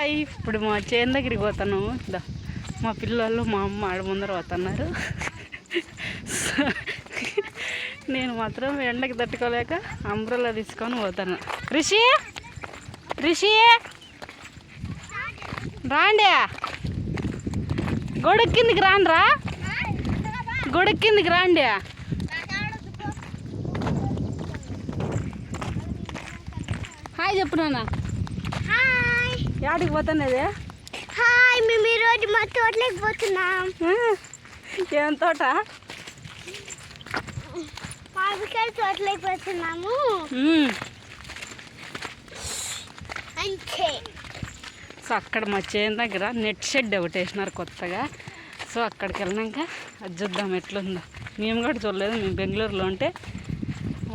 Hi, ఇప్పుడు మా చేను దగ్గరికి పోతున్నాము. మా పిల్లలు మా అమ్మ ఆడ ముందర పోతున్నారు. నేను మాత్రం ఎండకి తట్టుకోలేక అంబ్రెల్లా తీసుకొని పోతాను. రిషి రాండి, గొడుగు కిందికి రాండ్రా, గొడుగు కిందికి రాండి. హాయ్ చెప్పు నాన్న. యాడికి పోతున్నది? హాయ్, మేము ఈరోజు మా తోటలోకి పోతున్నాం. ఏం తోట? మామిడికాయ తోటలోకి పోతున్నాము. అంతే. సో అక్కడ మా చేను దగ్గర నెట్ షెడ్ ఒకటి వేసినారు కొత్తగా. సో అక్కడికి వెళ్ళినాక అది చూద్దాం ఎట్లుందో. మేము కూడా చూడలేదు, మేము బెంగళూరులో ఉంటే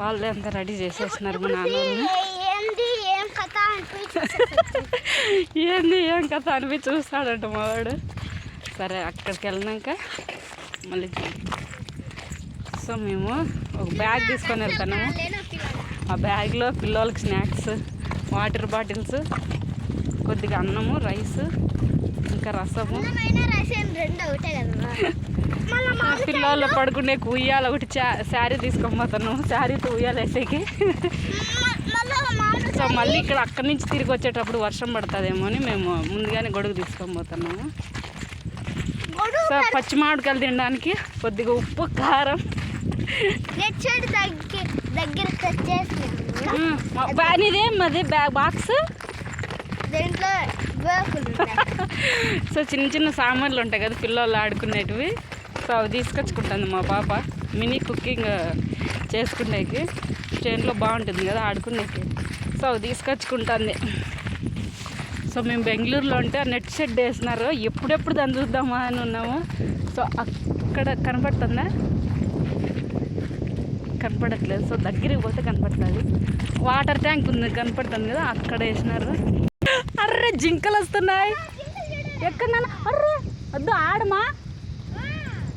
వాళ్ళే అంతా రెడీ చేసేసినారు మా నాన్న. ఏంది ఏం కథ అనిపి చూస్తాడంట మావాడు. సరే అక్కడికి వెళ్ళినాక మళ్ళీ. సో మేము ఒక బ్యాగ్ తీసుకొని వెళ్తున్నాము. ఆ బ్యాగ్లో పిల్లలకి స్నాక్స్, వాటర్ బాటిల్స్, కొద్దిగా అన్నము, రైస్, ఇంకా రసము, పిల్లలు పడుకునే ఉయ్యాల ఒకటి శారీ తీసుకొని పోతున్నాము. శారీతో ఉయ్యాల వేసేకి. సో మళ్ళీ ఇక్కడ అక్కడి నుంచి తిరిగి వచ్చేటప్పుడు వర్షం పడుతుందేమో అని మేము ముందుగానే గొడుగు తీసుకొని పోతున్నాము. సో పచ్చి మామిడికాయలు తినడానికి కొద్దిగా ఉప్పు, కారం. ఇదేం అది బాక్స్. సో చిన్న చిన్న సామాన్లు ఉంటాయి కదా పిల్లలు ఆడుకునేటివి. సో అవి తీసుకొచ్చుకుంటుంది మా పాప. మినీ కుకింగ్ చేసుకునేకి ట్రైన్లో బాగుంటుంది కదా ఆడుకునేకి. సో అవి తీసుకొచ్చుకుంటుంది. సో మేము బెంగళూరులో ఉంటే నెట్ షెడ్ వేసినారు. ఎప్పుడెప్పుడు దాన్ని చూద్దామా అని ఉన్నాము. సో అక్కడ కనపడుతుందా? కనపడట్లేదు. సో దగ్గరికి పోతే కనపడుతుంది. వాటర్ ట్యాంక్ ఉంది కనపడుతుంది కదా, అక్కడ వేసినారు. అర్రే జింకలు వస్తున్నాయి. ఎక్కడ? అర్రే వద్దు ఆడమా,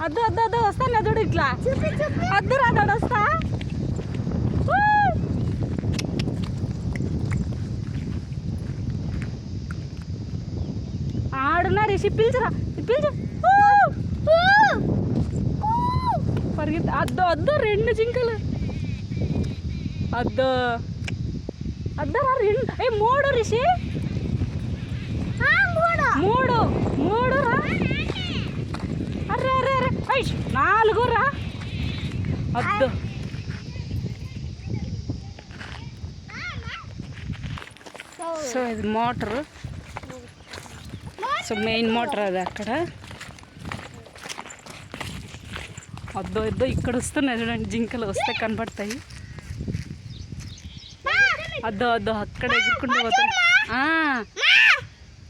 వద్దు వద్దు వద్దు, వస్తాను అదుడు ఇట్లా. వద్దు రాదాడు, వస్తా. ఆడున్నా రిషి, పిలిచరా, పిలిచు. పరిగెత్తి. అద్దు వద్దు, రెండు జింకలు. అద్దు అద్దరా, రెండు మూడు రిషి, మూడు మూడు రా. అర్రే అర్రే అర్రే, నాలుగు రా. వద్దు. సో ఇది మోటరు. సో మెయిన్ మోటార్ అది అక్కడ. వద్దు వద్దు, ఇక్కడ వస్తున్నాయి చూడండి జింకలు. వస్తే కనపడతాయి. వద్దు వద్దు, అక్కడ ఎగురుకుంటూ పోతాను.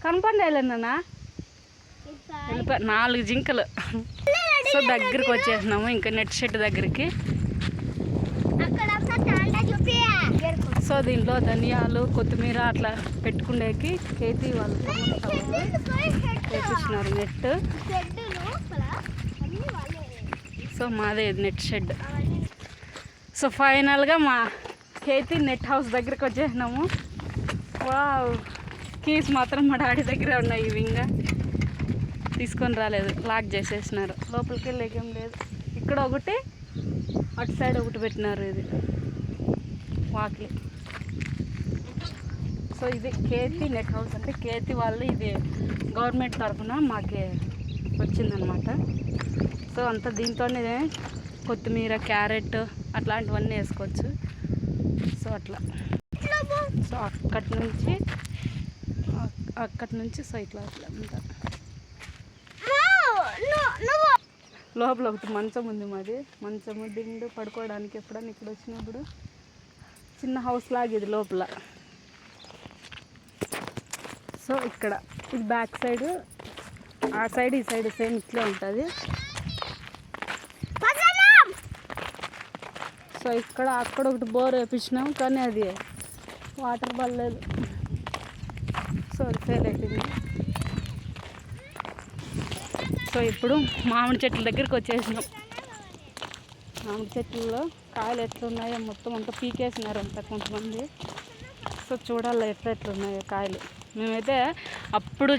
కనపడలేనా? వెళ్ళిపో. 4 జింకలు. సో దగ్గరికి వచ్చేసినాము ఇంకా నెట్ షెడ్ దగ్గరికి. సో దీంట్లో ధనియాలు, కొత్తిమీర అట్లా పెట్టుకునేకి కేతి వాళ్ళు వేసినారు నెట్. సో మాదే నెట్ షెడ్. సో ఫైనల్గా మా కేతి నెట్ హౌస్ దగ్గరికి వచ్చేసినాము. వావ్, కీస్ మాత్రం మా డాడీ దగ్గరే ఉన్నాయి. ఇవి ఇంకా తీసుకొని రాలేదు, లాక్ చేసేసినారు. లోపలికి వెళ్ళేకేం లేదు. ఇక్కడ ఒకటి, అటు సైడ్ ఒకటి పెట్టినారు. ఇది వాకిలి. సో ఇది కేతి నెట్ హౌస్. అంటే కేతి వాళ్ళు ఇది గవర్నమెంట్ తరఫున మాకే వచ్చిందనమాట. సో అంతా దీంతోనే కొత్తిమీర, క్యారెట్ అట్లాంటివన్నీ వేసుకోవచ్చు. సో అట్లా. సో అక్కడి నుంచి సో ఇట్లా అట్లా అంతా. లోపల ఒకటి మంచం ఉంది మాది. మంచము, దిండు, పడుకోవడానికి ఎప్పుడన్నా ఇక్కడ వచ్చినప్పుడు. చిన్న హౌస్ లాగా ఇది లోపల. సో ఇక్కడ ఇది బ్యాక్ సైడ్, ఆ సైడ్ ఈ సైడ్ సేమ్ ఇట్లే ఉంటుంది. సో ఇక్కడ అక్కడ ఒకటి బోర్ వేపించినాం, కానీ అది వాటర్ పడలేదు. సో అది ఫెయిల్ అయిపోయింది. సో ఇప్పుడు మామిడి చెట్ల దగ్గరికి వచ్చేసినాం. మామిడి చెట్లలో కాయలు ఎట్లున్నాయో మొత్తం అంతా పీకేసినారంట కొంతమంది. సో చూడాలి ఎట్లున్నాయో కాయలు. మేమైతే అప్పుడు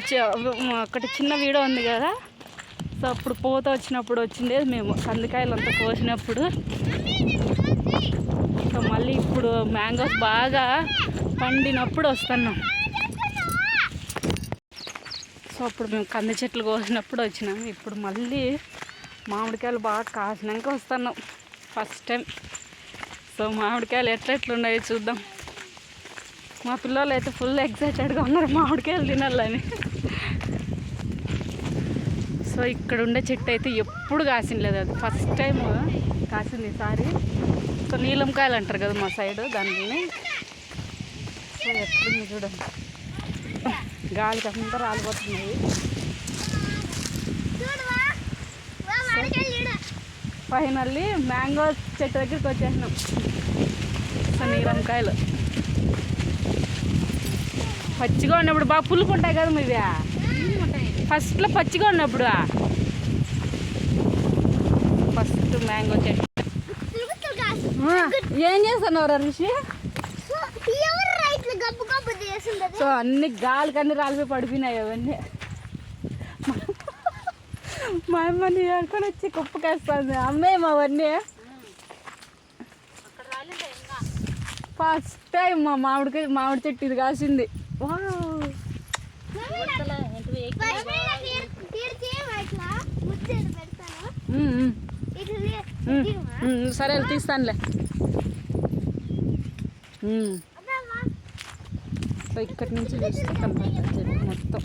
ఒకటి చిన్న వీడియో ఉంది కదా, సో అప్పుడు పూత వచ్చినప్పుడు వచ్చిండేది మేము కందికాయలు అంతా కోసినప్పుడు. సో మళ్ళీ ఇప్పుడు మ్యాంగోస్ బాగా పండినప్పుడు వస్తున్నాం. సో అప్పుడు మేము కంది చెట్లు కోసినప్పుడు వచ్చినాము. ఇప్పుడు మళ్ళీ మామిడికాయలు బాగా కాసినాక వస్తున్నాం ఫస్ట్ టైం. సో మామిడికాయలు ఎట్లున్నాయో చూద్దాం. మా పిల్లలు అయితే ఫుల్ ఎక్సైటెడ్గా ఉన్నారు మామిడికాయలు తినాలని. సో ఇక్కడ ఉండే చెట్టు అయితే ఎప్పుడు కాసినలేదు, అది ఫస్ట్ టైం కాసింది ఈసారి. సో నీలంకాయలు అంటారు కదా మా సైడ్ దాన్ని. సో ఎట్లుంది చూడండి, గాలికి అంతా రాలిపోతున్నాయి. ఫైనల్లీ మ్యాంగో చెట్టు దగ్గరికి వచ్చేసినాం. సో నీలంకాయలు పచ్చిగా ఉన్నప్పుడు బాగా పులుకుంటాయి కదా మీవి, ఫస్ట్లో పచ్చిగా ఉన్నప్పుడు. ఫస్ట్ మ్యాంగో చెట్టు. ఏం చేస్తున్నావు రిషి? సో అన్ని గాలికి అన్ని రాలిపోయి పడిపోయినాయి అవన్నీ. మా అమ్మని ఏడుకొని వచ్చి కుప్పకేస్తుంది అమ్మేమో అవన్నీ. ఫస్ట్ టైం మా మామిడి చెట్టు ఇది కాసింది. సరే తీస్తానులే. సో ఇక్కడి నుంచి చూస్తే కనపడుతుంది మొత్తం.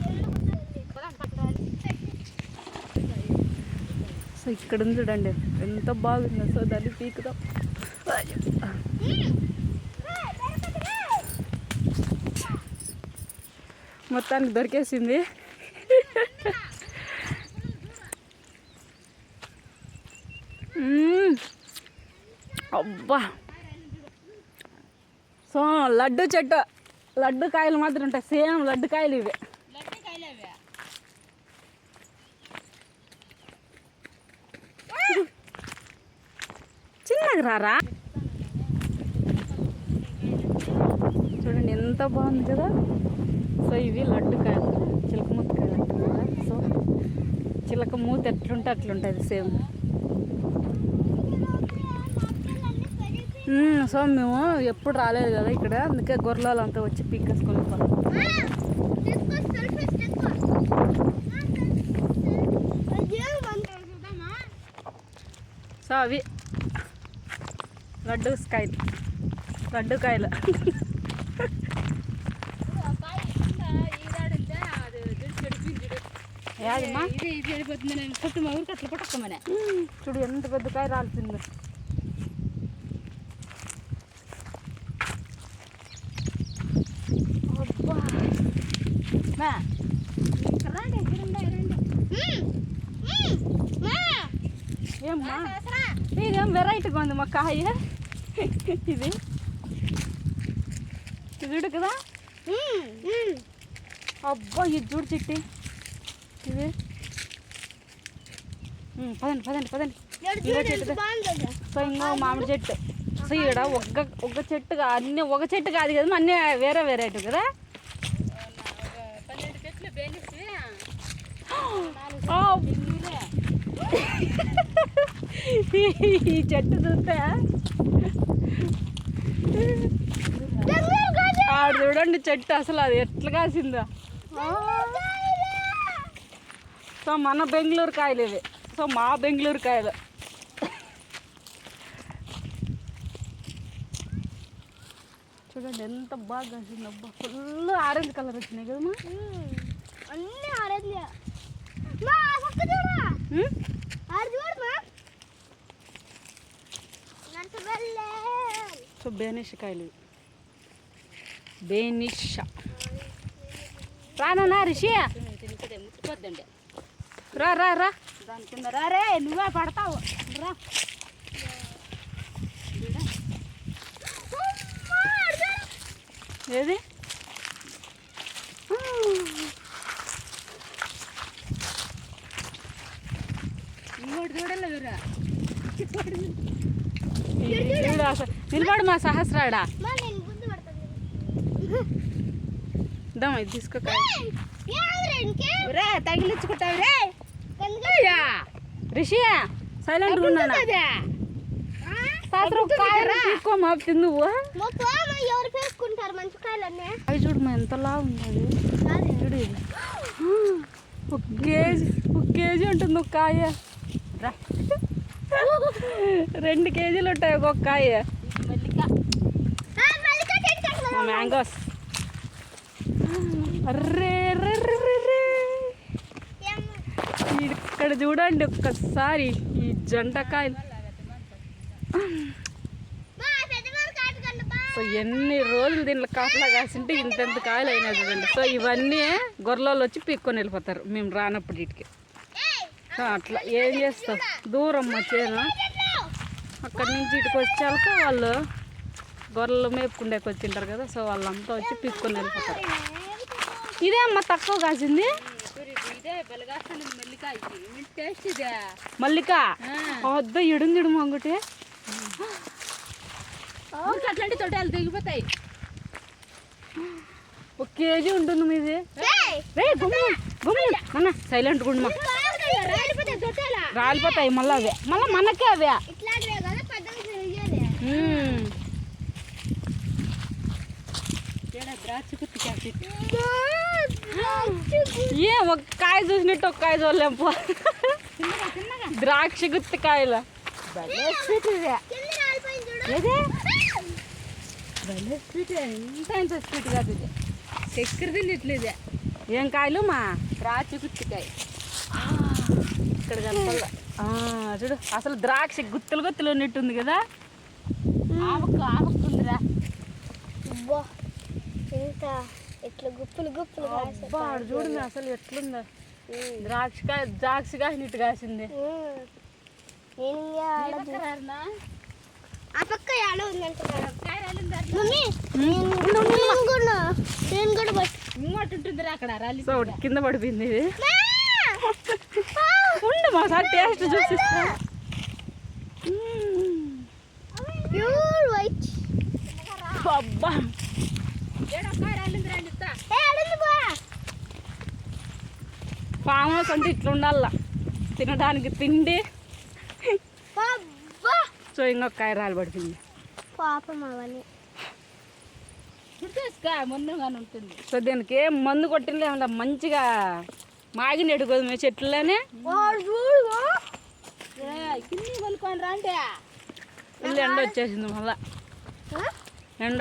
సో ఇక్కడ ఉంది చూడండి ఎంత బాగుందో. సో దాన్ని పీకుదాం. మొత్తానికి దొరికేసింది. అబ్బా. సో లడ్డు చెట్టు, లడ్డు కాయలు మాత్రం ఉంటాయి, సేమ్ లడ్డు కాయలు ఇవి. చిన్నగా రారా చూడండి ఎంత బాగుంది కదా. సో ఇవి లడ్డు కాయలు, చిలక మూత కాయలు అంటారు కదా. సో చిలక మూత ఎట్లుంటే అట్లుంటుంది సేమ్. సో మేము ఎప్పుడు రాలేదు కదా ఇక్కడ, అందుకే గొర్రెలు అంతా వచ్చి పీకేసుకొని పోతాం. సో అవి లడ్డు కాయలు. చూడు ఎంత పెద్ద కాయ రాల్సిందో. ఏమ్మా ఇదేం వెరైటీగా ఉంది మా కాయ. ఇది చూడు కదా. అబ్బా ఇది చూడు చిట్టి ఇది. పదండి. సో ఇంకో మామిడి చెట్టు. సో ఇక్కడ ఒక చెట్టుగా అన్నీ ఒక చెట్టు కాదు కదా, అన్నీ వేరే వెరైటీ కదా. ఈ చెట్టు చూస్తే ఆడ చూడండి చెట్టు అసలు అది ఎట్లా కాసిందో. సో మన బెంగళూరు కాయలు ఇవి. సో మా బెంగళూరు కాయలు. చూడండి ఎంత బాగా కాసింది. అబ్బా ఫుల్ ఆరెంజ్ కలర్ వచ్చినాయి కదమ్మా, అన్నీ ఆరెంజ్. సో బేనిష్ కాయలు, బేనిష్. రానా రిషి, రా దాని కింద రే, నువ్వే పడతావు రా. ఏది నిలబడు మా సహస్రాడా. ఇది తీసుకో. తగిలించుకుంటావు రే రిషి సైలెంట్ ఉన్నాను నువ్వు ఎవరు పేసుకుంటారు మంచి కాయలన్నీ అవి చూడమ్మా ఎంతలా ఉన్నది చూడు ఇది. ఒక కేజీ ఉంటుంది ఒక కాయ రా 2 కేజీలు ఉంటాయి ఒక్కొక్క కాయ మ్యాంగోస్ అర్రే ఇక్కడ చూడండి ఒక్కసారి ఈ జంటకాయలు సో ఎన్ని రోజులు దీంట్లో కాపలా కాసింటే ఇంతెంత కాయలు అయినా చూడండి. సో ఇవన్నీ గొర్రెలు వచ్చి పీక్కొని వెళ్ళిపోతారు మేము రానప్పుడు ఇటుకి. సో అట్లా ఏం చేస్తాం దూరం వచ్చేనా అక్కడి నుంచి ఇటుకు వచ్చాక వాళ్ళు గొర్రెలు మేపుకుండేకి వచ్చింటారు కదా. సో వాళ్ళంతా వచ్చి పీక్కొని వెళ్ళిపోతారు. ఇదే అమ్మ తక్కువ కాసింది మల్లిక వద్ద ఇడుందిడు మంగుటి అట్లాంటి తోటలు దిగిపోతాయి. 1 కేజీ ఉంటుంది మీది అన్న సైలెంట్ గుండమ్మా రాలిపోతాయి మళ్ళీ అవే మళ్ళీ మనకే అవే ఏ ఒక కాయ చూసినట్టు ఒక కాయ చూడలేము ద్రాక్ష గుత్తి కాయలు ఇంత స్వీట్ కాదు ఇది చక్కెర తిన్నట్లేదే. ఏం కాయలు మా ద్రాక్ష గుత్తికాయ ఇక్కడ కనపడ చూడు అసలు ద్రాక్ష గుత్తులు ఉన్నట్టుంది కదా. ఆవకుందిరా ఇట్లా గుప్పులు చూడు అసలు ఎట్లుందా ద్రాక్ష కాసినట్టు కాసింది. ఆ పక్క ఎలా ఉందంటే ఉంటుందిరా అక్కడ రాలి సో కింద పడిపోయింది ఇది ఉండు మా సార్ టేస్ట్ చూసిస్తా. అబ్బా ఫామ్ హౌస్ అంటే ఇట్లా ఉండాల తినడానికి తిండి. సో ఇంకొక కాయ రాలి పడిపోయింది పాపం అవన్నీ మొన్నగానే ఉంటుంది. సో దీనికి ఏం మందు కొట్టింది ఏమన్నా మంచిగా మాగిన ఎడుకోదు చెట్లనే కింది కొనుక్కొని రా అంటే ఇల్లు ఎండ వచ్చేసింది మళ్ళా ఎండ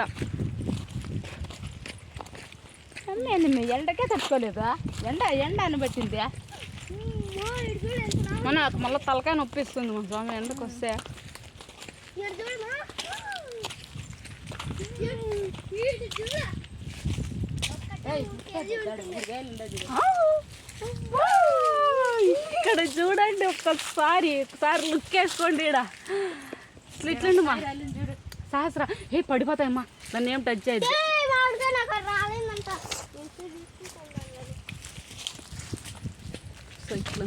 మీ ఎండకే తట్టుకోలేదా ఎండ అనిపట్టింది నాకు మళ్ళీ తలకాయ నొప్పిస్తుంది మా స్వామి ఎండకు వస్తే. ఇక్కడ చూడండి ఒకసారి లుక్ వేసుకోండి ఇక్కడ ఇట్లండి మా సహస్ర ఏ పడిపోతాయమ్మా నన్ను ఏం టచ్ అయ్యింది. సో ఇట్లా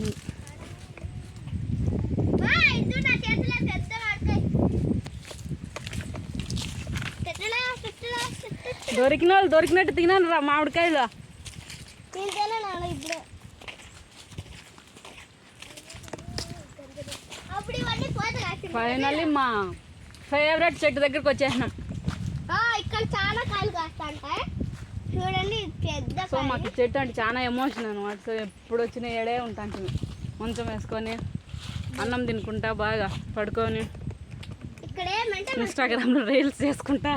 దొరికిన వాళ్ళు దొరికినట్టు తినాను రా మామిడికాయలు. ఫైనల్లీ మా ఫేవరెట్ చెట్టు దగ్గరికి వచ్చేసినాం. ఇక్కడ చాలా కాయలు కాస్తాంటాయి చూడండి పెద్ద. సో మాకు చెట్టు అంటే చాలా ఎమోషన్ అనమాట. సో ఎప్పుడు వచ్చిన ఏడే ఉంటాను మంచం వేసుకొని అన్నం తినుకుంటా బాగా పడుకొని ఇక్కడ ఏమంటే ఇన్స్టాగ్రామ్లో రీల్స్ చేసుకుంటా.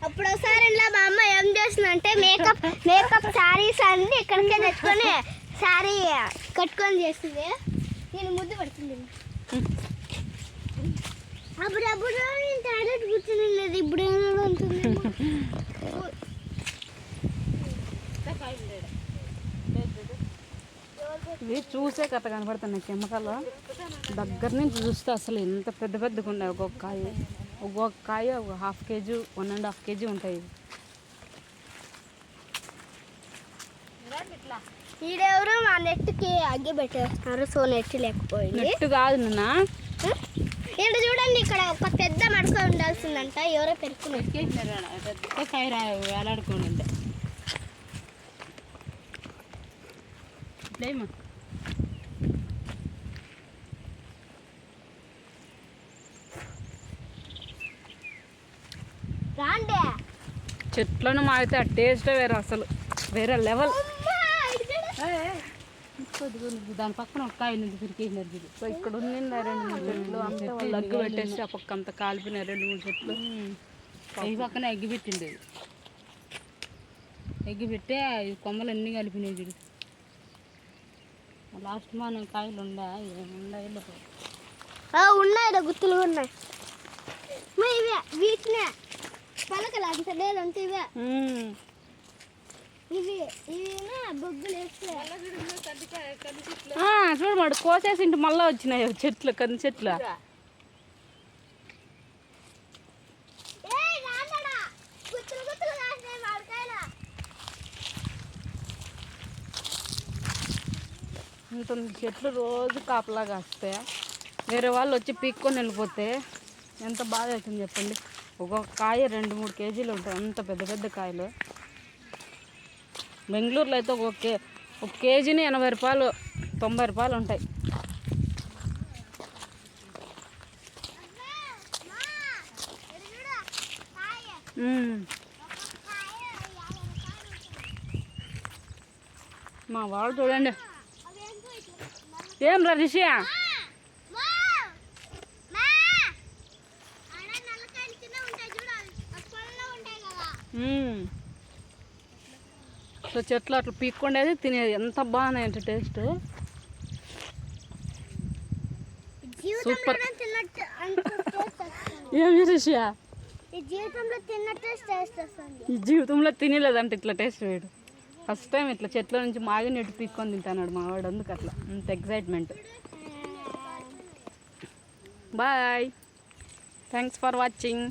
అప్పుడు ఒకసారి మా అమ్మ ఏం చేస్తుందంటే మేకప్ శారీస్ అన్ని ఇక్కడికే తెచ్చుకొని శారీ కట్టుకొని చేస్తుంది. నేను ముద్దు పడుతుంది అప్పుడు నేను టాయిలెట్ కూర్చొని లేదు ఇప్పుడు ఏమవుతుంది. ఇవి చూసే కథ కనపడుతున్నాయి కెమికల్ దగ్గర నుంచి చూస్తే అసలు ఎంత పెద్దగా ఉన్నాయి. ఒక్కొక్క కాయ ఒక 1/2 కేజీ 1.5 కేజీ ఉంటాయి. ఈడెవరు మా నెట్కి అగ్గి పెట్టేస్తున్నారు. సో నెట్ లేకపోయింది. నెట్ కాదు నిన్న ఇక్కడ చూడండి ఇక్కడ ఒక పెద్ద మడక ఉండాల్సిందంట ఎవరో పెరుకుని పెద్ద కాయ వేలాడుకోండి. లేమా రాండి చెట్లను మాగితే ఆ టేస్టే వేరే, అసలు వేరే లెవెల్. దాని పక్కన ఒక కాయ నుంచి పిరికేసినారు ఇది. సో ఇక్కడ ఉన్నిందా 2-3 చెట్లు అంతా వాళ్ళు అగ్గి పెట్టేసి ఆ పక్క అంతా కాలిపోయినాయి 2-3 చెట్లు. ఈ పక్కన ఎగ్గి పెట్టింది, ఎగ్గి పెట్టి ఈ కొమ్మలు అన్నీ కలిపినాయి చూడు. లాస్ట్ మనం కాయలు ఉన్నాయి ఉన్నాయి గుత్తులు ఉన్నాయి. ఇవే వీటినే పలకలు అంత లేదంటే ఇవే ఇవి ఇవినా బొగ్గులు వేస్తే చూడమాడు కోసేసి ఇంటి మళ్ళీ వచ్చినాయి చెట్లు, కంది చెట్లు. ఉంటుంది చెట్లు రోజు కాపలాగా వస్తాయి. వేరే వాళ్ళు వచ్చి పీక్కొని వెళ్ళిపోతే ఎంత బాధ అవుతుంది చెప్పండి. ఒక్కొక్క కాయ 2-3 కేజీలు ఉంటాయి, అంత పెద్ద పెద్ద కాయలు. బెంగళూరులో అయితే ఒక కేజీని 80 రూపాయలు 90 రూపాయలు ఉంటాయి. మా వాళ్ళు చూడండి ఏం రా రిషియా. సో చెట్లు అట్లా పీక్కుండేది తినేది ఎంత బాగున్నాయంటే టేస్ట్ సూపర్. ఏమి రిషియా ఈ జీవితంలో తినలేదంటే ఇట్లా టేస్ట్ వేయడు. ఫస్ట్ టైం ఇట్లా చెట్ల నుంచి మాగి నెట్టు పీక్కొని తింటాడు మా వాడు, అందుకు అట్లా అంత excitement. Bye, thanks for watching.